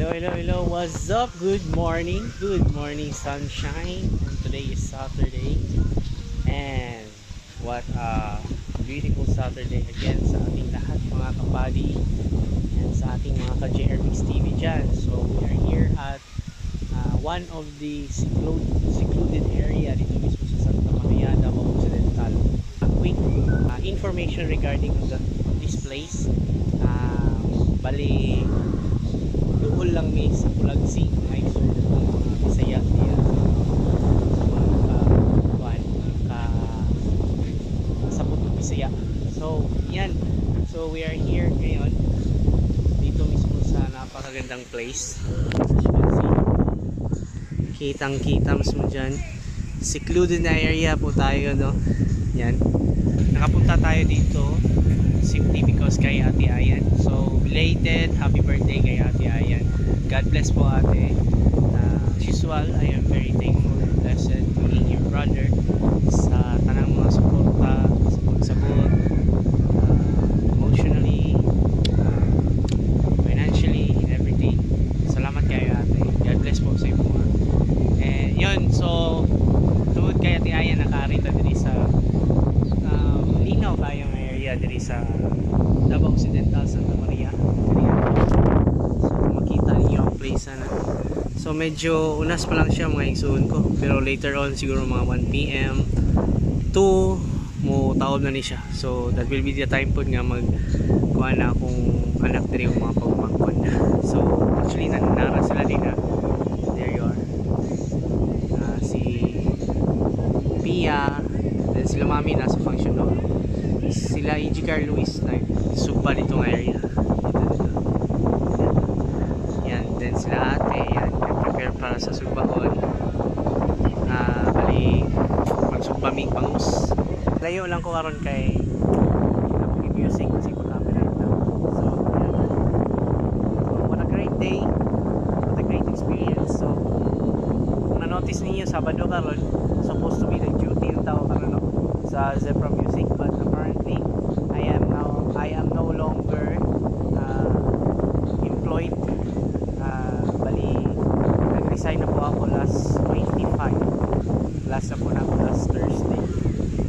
Hello. What's up? Good morning, sunshine. And today is Saturday. And what a beautiful Saturday again sa ating lahat mga kapadi and sa ating mga ka-JRMix TV dyan. So we are here at one of the secluded area dito mismo sa Santa Maria, Davao Occidental. A quick information regarding on this place. Bali doon lang may sa Pulagsi ay so Bisaya niya sa Puto Bisaya. So yan, so we are here ngayon dito mismo sa napakagandang place. As you can see, kitang mo dyan, secluded na area po tayo, no? Yan, nakapunta tayo dito simply because kay Ate Ayan. So belated happy birthday kay Ate Ayan. God bless po ate. As usual, I am very thankful and blessed being your brother sa tanang mga suporta, sa pagsabot, emotionally, financially, and everything. Salamat kayo ate. God bless po sa inyo. And yun, so tungod kay Ate Ayan nakarita diri sa linaw kayong area diri sa Davao Occidental, Santa Maria. So makita niyo ang place na. So medyo unas pa lang siya mga igsoon ko, pero later on siguro mga 1 PM 2 mo taob na ni siya. So that will be the time po nga magkuha na akong anak diri yung mga pagpangkon. So actually nara sila din na. There you are. Si Pia, then sila mami nasa function hall. Sila E.G. Luis na sugpa ditong area. Yan, then sila ate, yan, prepare para sa sugbahon. Bali, magsugbaming pangus. Layo lang ko karon kay music kasi ko camera ito. So, yan. So, what a great day. What a great experience. So, kung na-notice ninyo, Sabado karon, supposed to be the duty ng tao karon, no? Sa Zebra Music, but apparently I am no longer employed. Bali nag-resign na po ako last 25. Last na po na ako last Thursday.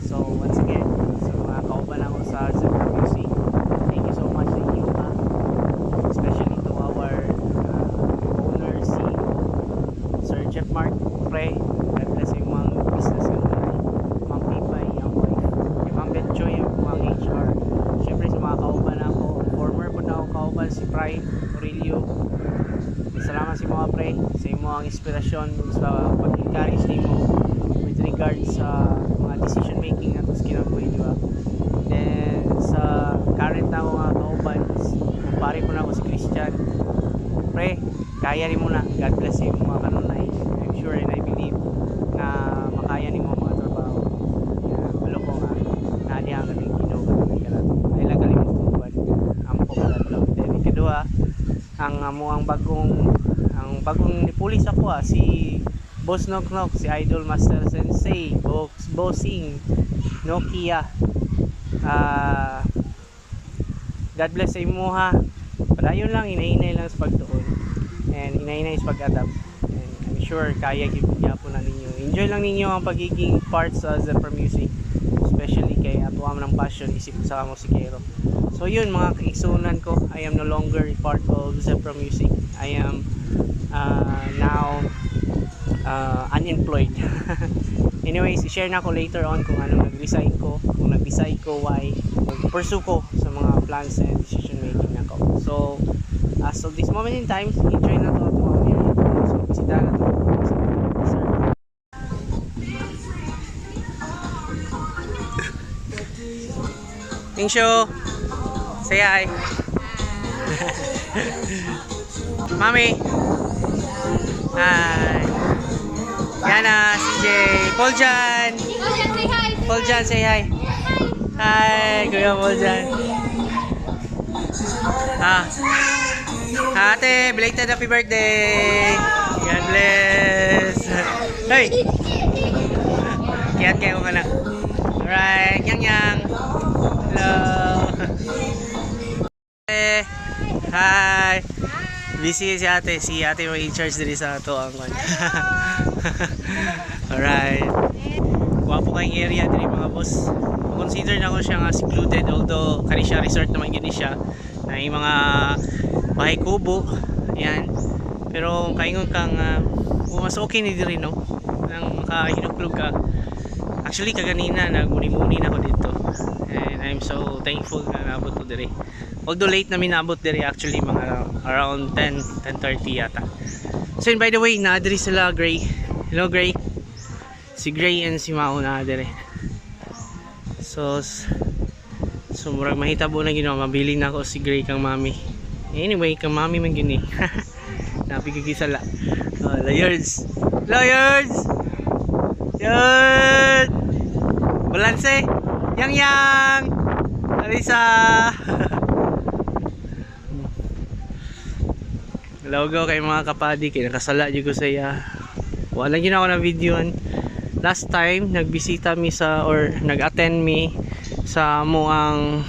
So once again, sa mga kauban ako sa Zebra Music, thank you so much sa inyo, especially to our owner, CEO Sir Jeff Mark Pre. God bless yung mga business ko. Joy yung mga HR. Siyempre sa mga kauban ako, former po na ako kauban si Pry Aurelio. Salamat si mga Pre sa imong inspirasyon sa pag-encourage nimo with regards sa mga decision making na tos kinabuhi, di ba? Then sa current na ako mga kauban, kumpare po na ako si Christian. Pre, kaya rin mo na. God bless yung mga kanunay. I'm sure and I believe na makaya ni mo mga trabaho. Wala ko nga nadia ang ating ginoo ay lagaling mo buwan ang pagkadlaw. Then kedua ang bagong pulis ako si Boss Knock Knock, si Idol Master Sensei, Bossing Nokia. God bless sa imo ha. Padayon lang, inainay lang sa pagtuon and inainay sa pag-adapt, and I'm sure kaya gyapon na ninyo. Enjoy lang ninyo ang pagiging part sa Zebra Music, especially kay atuam ng passion isip sa musikero. So yun mga kaigsunan ko, I am no longer part of Zebra Music. I am now unemployed. Anyways, i-share na ko later on kung anong nag-resign ko, kung nag-decide ko why, pursue ko sa mga plans and decision making na ko. So as of this moment in time, enjoy na to at mga area. So bisita na to. Tingsho, say hi. Mami. Hi. Yana, CJ, Pauljan. Pauljan, say hi. Hi, Kuya Pauljan. Ate, belated happy birthday. God bless. Hey. Kiyat kayo ka na. Alright, yang. Hello. Hi. Busy si ate mo in charge diri sa ato ang kanya. Alright. Wapo kayong area diri mga boss. Consider na ko siya nga secluded, although kani siya resort naman gini siya. Na yung mga bahay kubo. Ayan. Pero kaingon kang mas okay ni diri no. Nang makahinuklog ka. Actually kaganina nagmuni-muni na ako dito. And I'm so thankful na naabot ko diri. Although late namin naabot diri, actually mga around 10:30 yata. So and by the way, naadiri sila Gray. Hello Gray. Si Gray and si Mao naadiri. So murag mahitabo na ginawa, mabili na ako si Gray kang mami. Anyway, kang mami man gini. Napigigisala. Layards. Layards. Yard. Balanse. Yang. Alisa. Logo kay mga kapadi kay nakasala jud ko sa iya. Wala gyud ako na videoan. Last time nagbisita mi sa or nag-attend mi sa mo ang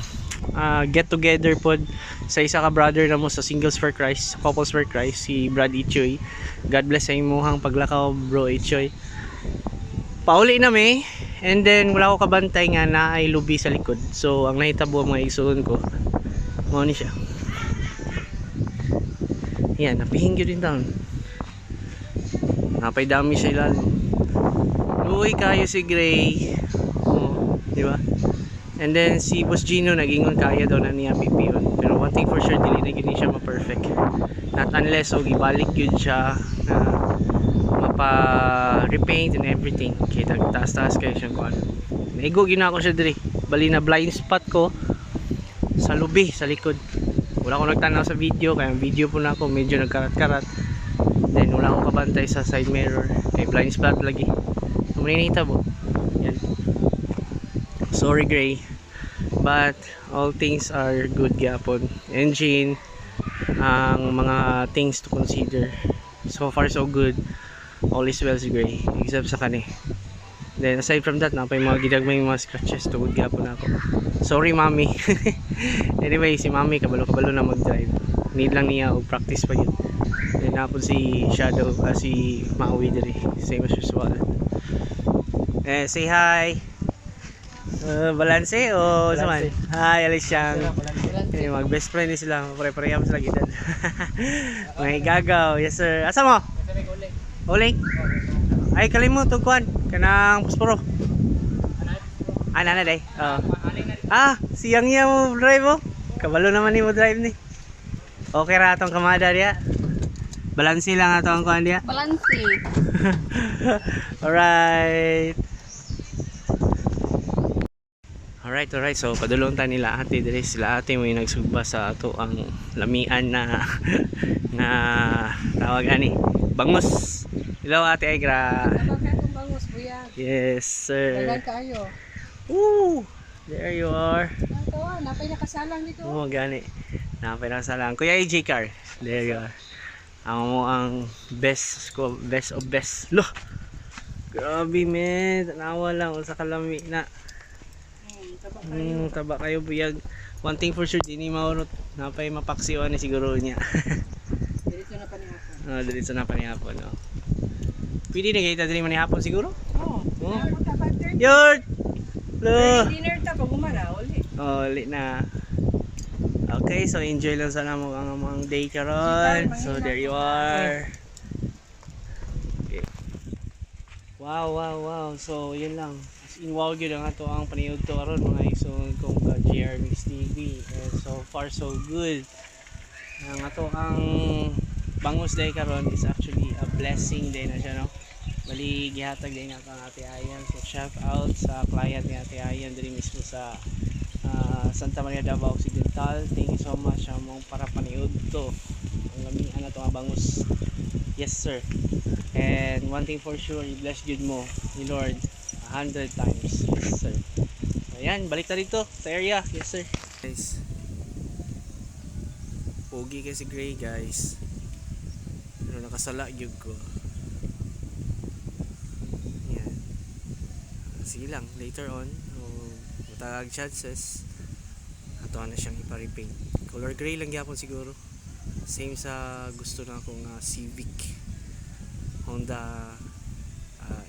get together pod sa isa ka brother na mo sa Singles for Christ, Couples for Christ, si Brad Ichoy. God bless sa imuhang paglakaw bro Ichoy. Pauli na mi and then wala ko kabantay nga na ay lubi sa likod. So ang nahitabo mga igsoon ko mao ni siya. Yan, napihingyo din down. Napay dami siya ilalim. Uy, kayo si Gray. Oh, di ba? And then si Boss Gino nagingon kaya daw na niya pipiyon. Pero one thing for sure, dili na gini siya ma-perfect. Not unless og ibalik yun siya na mapa-repaint and everything. Kaya taas-taas kayo siyang kuan. Naigo gina ako siya diri. Bali na blind spot ko sa lubi, sa likod. Wala akong nagtanaw sa video, kaya video po na ako medyo nagkarat-karat. Then wala akong kabantay sa side mirror, may blind spot lagi. So maninita po. Yan. Sorry Gray, but all things are good gyapon. Engine, ang mga things to consider. So far so good. All is well si Gray, except sa kani. Then aside from that, napay mga gidagmay mga scratches to good gyapon ako. Sorry mami. Anyway, si mami kabalo-kabalo na mag-drive. Need lang niya og practice pa yun. Then napon si Shadow, si Maui diri, same as usual. Say hi. Balanse o saman? Hi, Alisyang. Mag best friend ni sila, pare-pareha sila gid. May gagaw, yes sir. Asa mo? Uling. Ay kalimot og kuan kanang pusporo. Ana day. Siyang niya mo drive oh. Kabalo naman ni mo drive ni. Okay ra atong kamada diya. Balansi lang ato ang kuan diya. Balansi. Alright. So padulong ta nila ate diri sila ate mo yung nagsugba sa ato ang lamian na tawag ani. Bangus. Hello ate Agra. Bangus buyag. Yes sir. Dagan kayo. Ooh, there you are. Tawa, napay nakasalang dito. Oo, gani. Napay nakasalang. Kuya AJ Car. There you are. Ang mo ang best of best. Loh. Grabe men, tanawa lang sa kalami na. Taba kayo buyag. One thing for sure, dini maunot. Napay mapaksiwan ni siguro niya. Diretso na panihapon. Diretso na panihapon, no. Pwede na kita diri manihapon siguro? Oo. Yard. Lo. Dinner ta pag umara uli. Uli na. Okay, so enjoy lang sana mo ang among day karon. So there you are. Okay. Wow. So yun lang. As in wow gyud ang ato ang paniud to karon mga igsoon kong GR Mix TV. And so far so good. Ang ato ang bangus day karon is actually a blessing day na siya no. Bali gihatag din ako ang Ate Ayan. So shout out sa client ni Ate Ayan diri mismo sa Santa Maria Davao Occidental. Thank you so much sa mong para paniud to. Ang lamian na to nga bangus. Yes sir. And one thing for sure, i-bless good mo ni Lord 100 times. Yes sir. Ayan, balik na dito sa area. Yes sir. Guys. Pogi kasi Gray guys. Pero nakasala gyud ko. Sige lang, later on matagag chances ato na siyang ipa-repaint. Color gray lang gyapon siguro. same sa gusto na akong Civic, Honda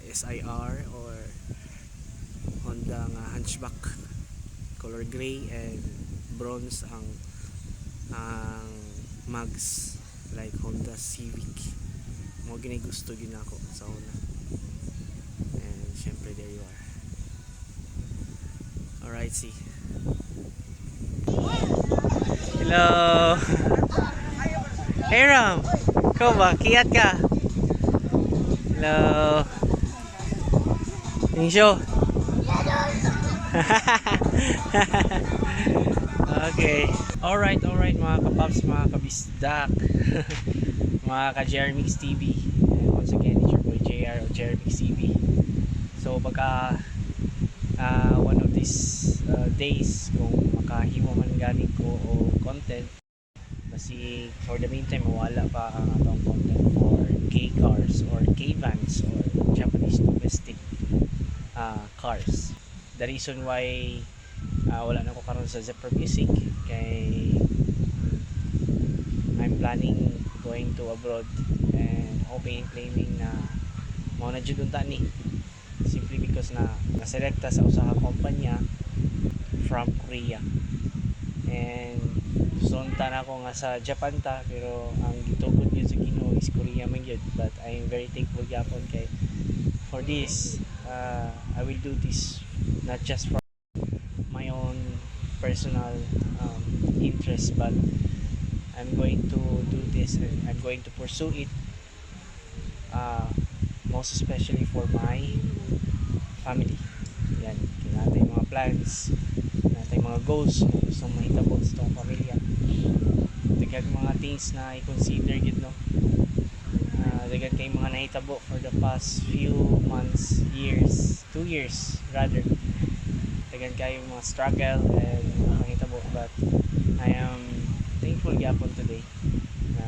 SIR or Honda nga hatchback, color gray and bronze ang mags like Honda Civic. Mo gini gusto gyud ako sa una. And syempre there you are. Alright, see. Hello. Hey Ram. Ikaw ba? Kiyat ka? Hello. Insyo. Okay. Alright mga kapaps, mga kabisdak. Mga ka-Jermix TV. And once again, it's your boy JR of Jermix TV. So baka one of these days kung makahimo man gani ko o content, basi for the meantime mawala pa ang atong content for K-cars or K-vans or Japanese domestic cars. The reason why wala na ko karon sa Zephyr Music kay I'm planning going to abroad and hoping and claiming na mao na jud unta ni, simply because na naselekta sa usa ka kumpanya from Korea. And sunta na ako nga sa Japan ta, pero ang gitugod yun sa Ginoo is Korea man yun. But I am very thankful gyapon kay for this. I will do this not just for my own personal interest, but I'm going to do this and I'm going to pursue it, most especially for my family. Yan, natin mga plans, natin mga goals na gusto mahitabo sa itong pamilya. Dagan mga things na i-consider yun, no? Dagan kayo mga nahitabo for the past few months, years, 2 years rather. Dagan kayo mga struggle and mga mahitabo, but I am thankful gyapon today na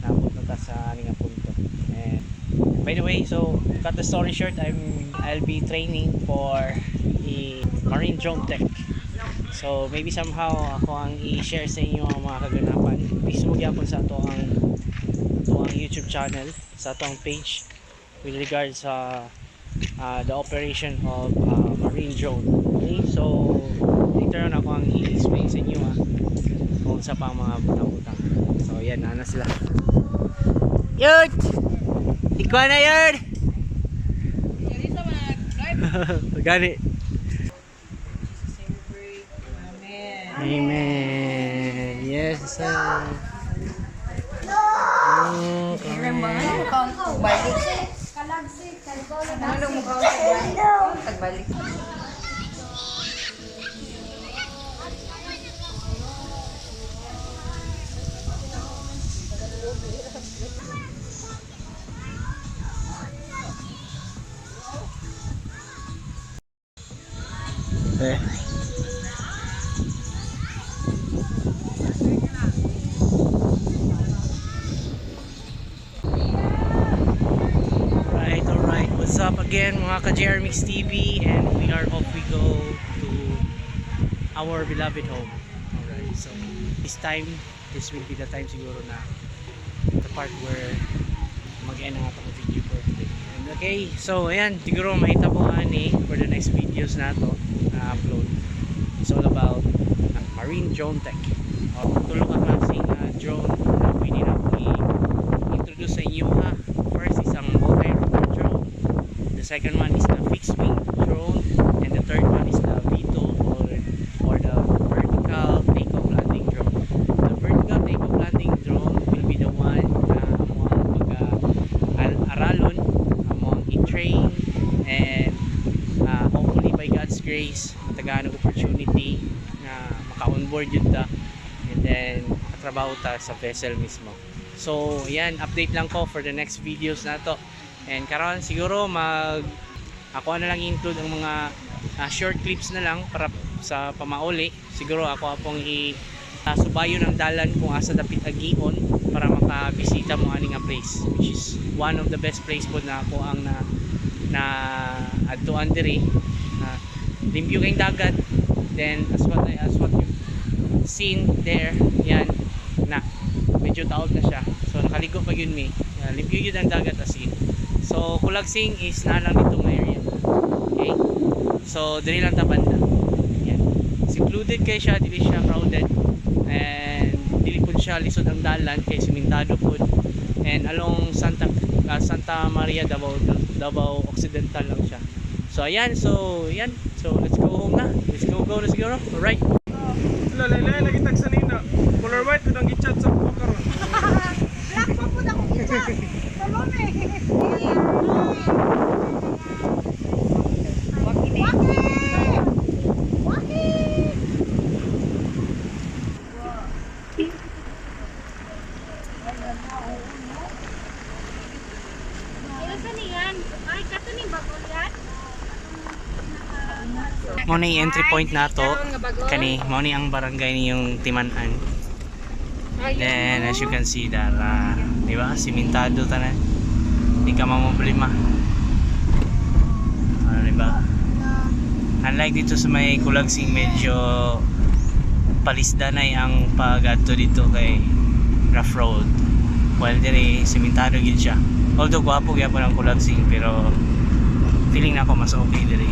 naabot na ta sa aning punto. And by the way, so cut the story short, I'll be training for a marine drone tech. So maybe somehow ako ang i-share sa inyo ang mga kaganapan. Please mo gyapon sa ato ang YouTube channel, sa ato ang page with regards sa the operation of marine drone. Okay, so later on ako ang i-explain sa inyo kung sa pang mga butang-butang. So yan, na sila. Yun! Ikaw na yun! Gani. Amen. Yes, sir. Ilang ba nga mukhang pagbalik? Ano mukhang pagbalik? Alright. What's up again mga ka-Jermix TV, and we are off, we go to our beloved home. Alright, so this will be the time siguro na the part where mag-end ang atong video for today. And okay, so ayan, siguro mahitabo ani for the next videos na to na upload. It's all about marine drone tech. Tulong ka klaseng drone na pwede na i-introduce sa inyo ha. First is ang multi-rotor drone. The second one is the fixed wing drone, and the third one is the VTOL or the vertical takeoff landing drone. The vertical takeoff landing drone will be the one na among aralon, among i-train, and hopefully by God's grace matagaan ng opportunity na maka-onboard yun ta, and then katrabaho ta sa vessel mismo. So yan, update lang ko for the next videos na to. And karon siguro ako na lang include ang mga short clips na lang para sa pamauli. Siguro ako apong subayo ng dalan kung asa dapit agion para makabisita mo aning nga place, which is one of the best place po na ako ang na adtuan diri. Limpyo kayong dagat, then as what you've seen there, yan na medyo taog na siya. So nakaligo pa yun mi. Limpyo yun ang dagat as in. So Kulagsing is na lang ditong area. Okay? So dili lang ta banda. Yan. Secluded kay siya, dili siya crowded. And dili pud siya lisod ang dalan kay simentado pud. And along Santa Maria Davao Occidental lang siya. So ayan, so let's go home na. Let's go na siguro. Alright. Lalay lagi tag sanina. Color white ko nang gichat sa ko karon. Black pa po na kong kita. Salon eh. Mo na yung entry point nato. Kani, mo ni ang barangay ni yung Timan-an. Then as you can see there, di ba? Simentado tanan. Di ka mamumblima. Di ba? Unlike dito sa may Kulagsing, medyo palisdanay ang pag-adto dito kay rough road. While dire simentado gid siya. Although gwapo gyapon ang Kulagsing, pero feeling na ako mas okay dire.